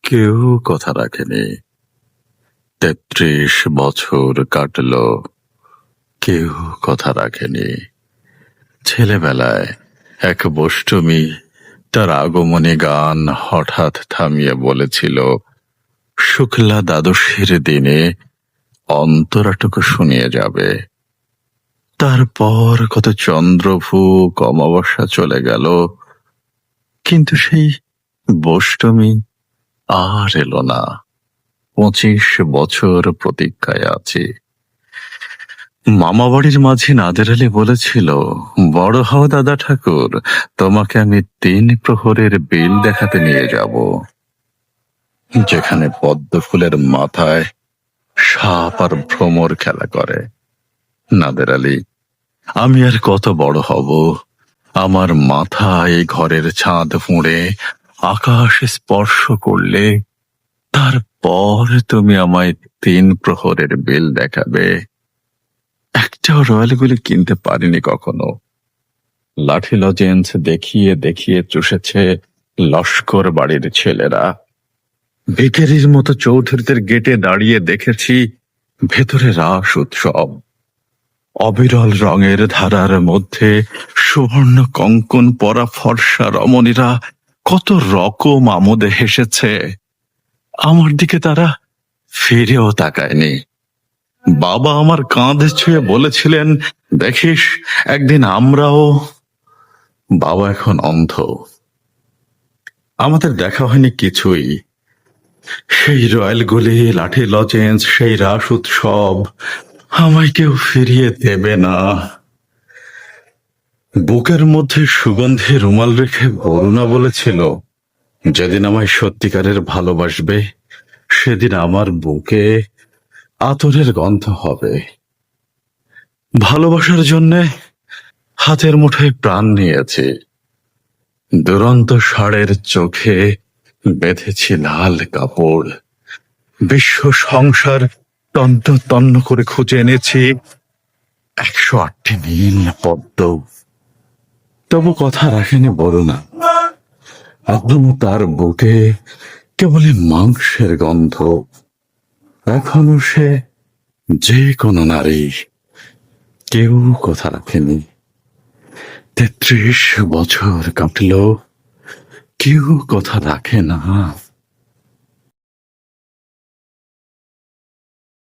কেউ কথা রাখেনি। ৩৩ বছর কাটলো, কেউ কথা রাখেনি। ছেলেবেলায় এক বষ্টমী তার আগমনী গান হঠাৎ থামিয়ে বলেছিল, শুক্লা দ্বাদশীর দিনে অন্তরাটুকু শুনিয়ে যাবে। তারপর কত চন্দ্রভূক অমাবস্যা চলে গেল, কিন্তু সেই বষ্টমী আর এলো না। ২৫ বছর প্রতীক্ষায় আছি। মামাবাড়ির মাঝি নাদের আলী বলেছিল, বড় হও দাদা ঠাকুর, তোমাকে আমি ৩ প্রহরের বিল দেখাতে নিয়ে যাব, যেখানে পদ্ম ফুলের মাথায় সাপ আর ভ্রমর খেলা করে। নাদের আলী, আমি আর কত বড় হব? আমার মাথা এই ঘরের ছাদ ফুঁড়ে আকাশ স্পর্শ করলে তারপর তুমি আমায় ৩ প্রহরের বিল দেখাবে। একটাও রয়্যালগুলি কিনতে পারিনি কখনো। লাঠি লজেন্স দেখিয়ে দেখিয়ে চুষেছে লস্কর বাড়ির ছেলেরা। ভিখারির মতো চৌধুরীদের গেটে দাঁড়িয়ে দেখেছি ভেতরে রাস উৎসব। অবিরল রঙের ধারার মধ্যে সুবর্ণ কঙ্কন পরা ফর্সা রমণীরা কত রকম আমোদে হেসেছে। আমার দিকে তারা ফিরেও তাকায়নি। বাবা আমার কাঁধে ছুঁয়ে বলেছিলেন, দেখিস একদিন আমরাও। বাবা এখন অন্ধ। আমাদের দেখা হয়নি কিছুই। সেই রয়্যালগুলি, লাঠি লজেন্স, সেই রাস উৎসব আমায় কেউ ফিরিয়ে দেবে না। বুকের মধ্যে সুগন্ধি রুমাল রেখে বরুণা বলেছিল, যেদিন আমায় সত্যিকারের ভালোবাসবে সেদিন আমার বুকে আতরের গন্ধ হবে। ভালোবাসার জন্যে হাতের মুঠোয় প্রাণ নিয়েছি। দুরন্ত ষাঁড়ের চোখে বেঁধেছি লাল কাপড়। বিশ্ব সংসার তন্ন তন্ন করে খুঁজে এনেছি ১০৮টি নীল পদ্ম। তবু কথা রাখেনি বরুণা। এখনো তার বুকে কেবলই মাংসের গন্ধ। এখনো সে যে কোনো নারী, কেউ কথা রাখেনি। ৩৩ বছর কাটলো, কেউ কথা রাখে না।